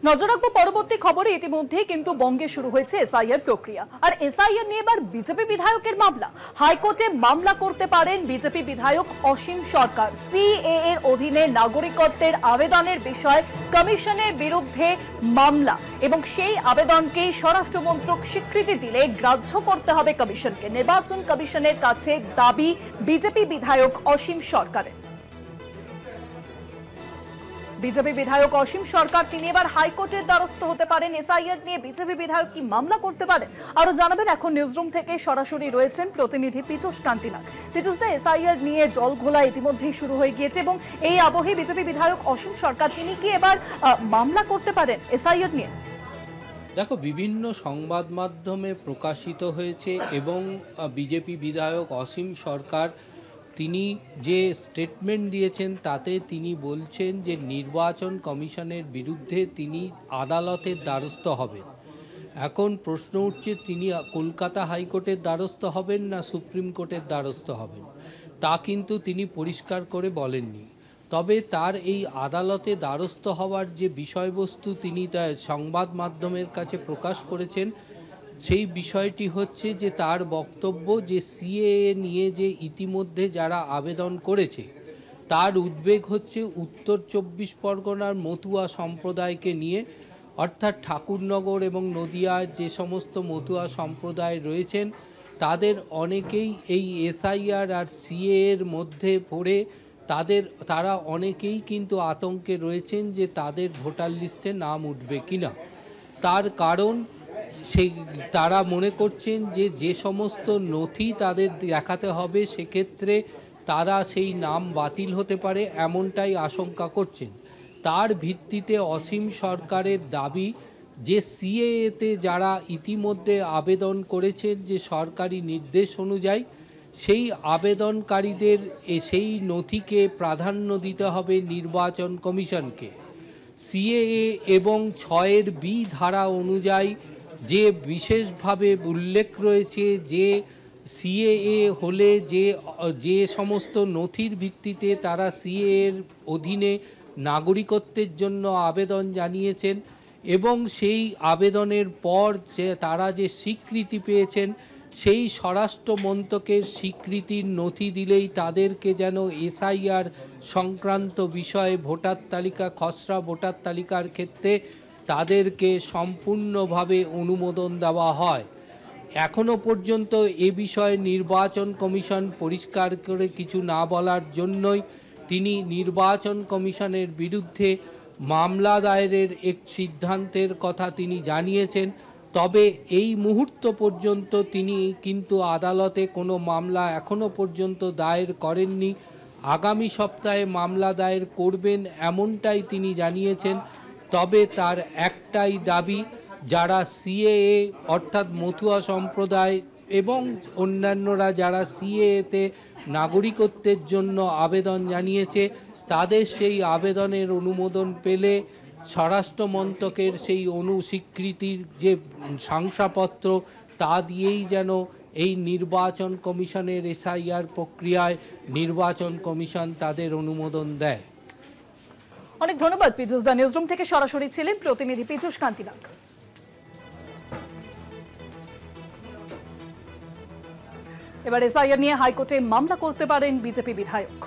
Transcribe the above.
নজর রাখবো পরবর্তী খবরে। ইতিমধ্যে কিন্তু বঙ্গে শুরু হয়েছে এসআইআর প্রক্রিয়া। আর এসআইআর নিয়ে এবার বিজেপি বিধায়কের মামলা। হাইকোর্টে মামলা করতে পারেন বিজেপি বিধায়ক অসীম সরকার। সিএএ এর অধীনে নাগরিকত্বের আবেদনের বিষয় কমিশনের বিরুদ্ধে মামলা, এবং সেই আবেদনকেই স্বরাষ্ট্র মন্ত্রক স্বীকৃতি দিলে গ্রাহ্য করতে হবে কমিশনকে। নির্বাচন কমিশনের কাছে দাবি বিজেপি বিধায়ক অসীম সরকারের। বিজেপি বিধায়ক অসীম সরকার তিনি এবার হাইকোর্টের দ্বারস্থ হতে পারেন। এসআইআর নিয়ে বিজেপি বিধায়ক কি মামলা করতে পারেন, আরো জানাবেন। এখন নিউজরুম থেকে সরাসরি রয়েছেন প্রতিনিধি পীযূষ কান্তিনাথ। পীযূষদা, এসআইআর নিয়ে জল ঘোলা ইতিমধ্যেই শুরু হয়ে গিয়েছে, এবং এই আবহে বিজেপি বিধায়ক অসীম সরকার তিনি কি এবার মামলা করতে পারেন এসআইআর নিয়ে? দেখো, বিভিন্ন সংবাদ মাধ্যমে প্রকাশিত হয়েছে এবং বিজেপি বিধায়ক অসীম সরকার তিনি যে স্টেটমেন্ট দিয়েছেন তাতে তিনি বলছেন যে নির্বাচন কমিশনের বিরুদ্ধে তিনি আদালতের দ্বারস্থ হবেন। এখন প্রশ্ন উঠছে তিনি কলকাতা হাইকোর্টের দ্বারস্থ হবেন না সুপ্রিম কোর্টের দ্বারস্থ হবেন, তা কিন্তু তিনি পরিষ্কার করে বলেননি। তবে তার এই আদালতে দ্বারস্থ হওয়ার যে বিষয়বস্তু তিনি তার সংবাদ মাধ্যমের কাছে প্রকাশ করেছেন, সেই বিষয়টি হচ্ছে যে তার বক্তব্য যে সিএএ নিয়ে যে ইতিমধ্যে যারা আবেদন করেছে তার উদ্বেগ হচ্ছে উত্তর ২৪ পরগনার মতুয়া সম্প্রদায়কে নিয়ে, অর্থাৎ ঠাকুরনগর এবং নদিয়ার যে সমস্ত মতুয়া সম্প্রদায় রয়েছেন তাদের অনেকেই এই এসআইআর আর সিএএর মধ্যে পড়ে তারা অনেকেই কিন্তু আতঙ্কে রয়েছেন যে তাদের ভোটার লিস্টে নাম উঠবে কিনা। তার কারণ তারা মনে করছেন যে সমস্ত নথি তাদের দেখাতে হবে সেক্ষেত্রে তারা সেই নাম বাতিল হতে পারে, এমনটাই আশঙ্কা করছেন। তার ভিত্তিতে অসীম সরকারের দাবি যে সিএএতে যারা ইতিমধ্যে আবেদন করেছেন যে সরকারি নির্দেশ অনুযায়ী সেই আবেদনকারীদের সেই নথিকে প্রাধান্য দিতে হবে নির্বাচন কমিশনকে। সিএএ এবং 6(b) ধারা অনুযায়ী যে বিশেষভাবে উল্লেখ রয়েছে যে সিএএ হলে যে সমস্ত নথির ভিত্তিতে তারা সিএএর অধীনে নাগরিকত্বের জন্য আবেদন জানিয়েছেন এবং সেই আবেদনের পর যে তারা যে স্বীকৃতি পেয়েছেন সেই স্বরাষ্ট্র মন্ত্রকের স্বীকৃতির নথি দিলেই তাদেরকে যেন এসআইআর সংক্রান্ত বিষয়ে ভোটার তালিকা খসড়া ভোটার তালিকার ক্ষেত্রে তাদেরকে সম্পূর্ণভাবে অনুমোদন দেওয়া হয়। এখনও পর্যন্ত এ বিষয়ে নির্বাচন কমিশন পরিষ্কার করে কিছু না বলার জন্যই তিনি নির্বাচন কমিশনের বিরুদ্ধে মামলা দায়েরের এক সিদ্ধান্তের কথা তিনি জানিয়েছেন। তবে এই মুহূর্ত পর্যন্ত তিনি কিন্তু আদালতে কোনো মামলা এখনও পর্যন্ত দায়ের করেননি। আগামী সপ্তাহে মামলা দায়ের করবেন এমনটাই তিনি জানিয়েছেন। তবে তার একটাই দাবি, যারা সিএএ অর্থাৎ মতুয়া সম্প্রদায় এবং অন্যান্যরা যারা সিএএতে নাগরিকত্বের জন্য আবেদন জানিয়েছে তাদের সেই আবেদনের অনুমোদন পেলে স্বরাষ্ট্র মন্ত্রকের সেই অনুস্বীকৃতির যে শংসাপত্র তা দিয়েই যেন এই নির্বাচন কমিশনের এসআইআর প্রক্রিয়ায় নির্বাচন কমিশন তাদের অনুমোদন দেয়। অনেক ধন্যবাদ পীযূষ দা। নিউজরুম থেকে সরাসরি ছিলেন প্রতিনিধি পীযূষ কান্তিনাথ। এবার এসআইআর নিয়ে হাইকোর্টে মামলা করতে পারেন বিজেপি বিধায়ক।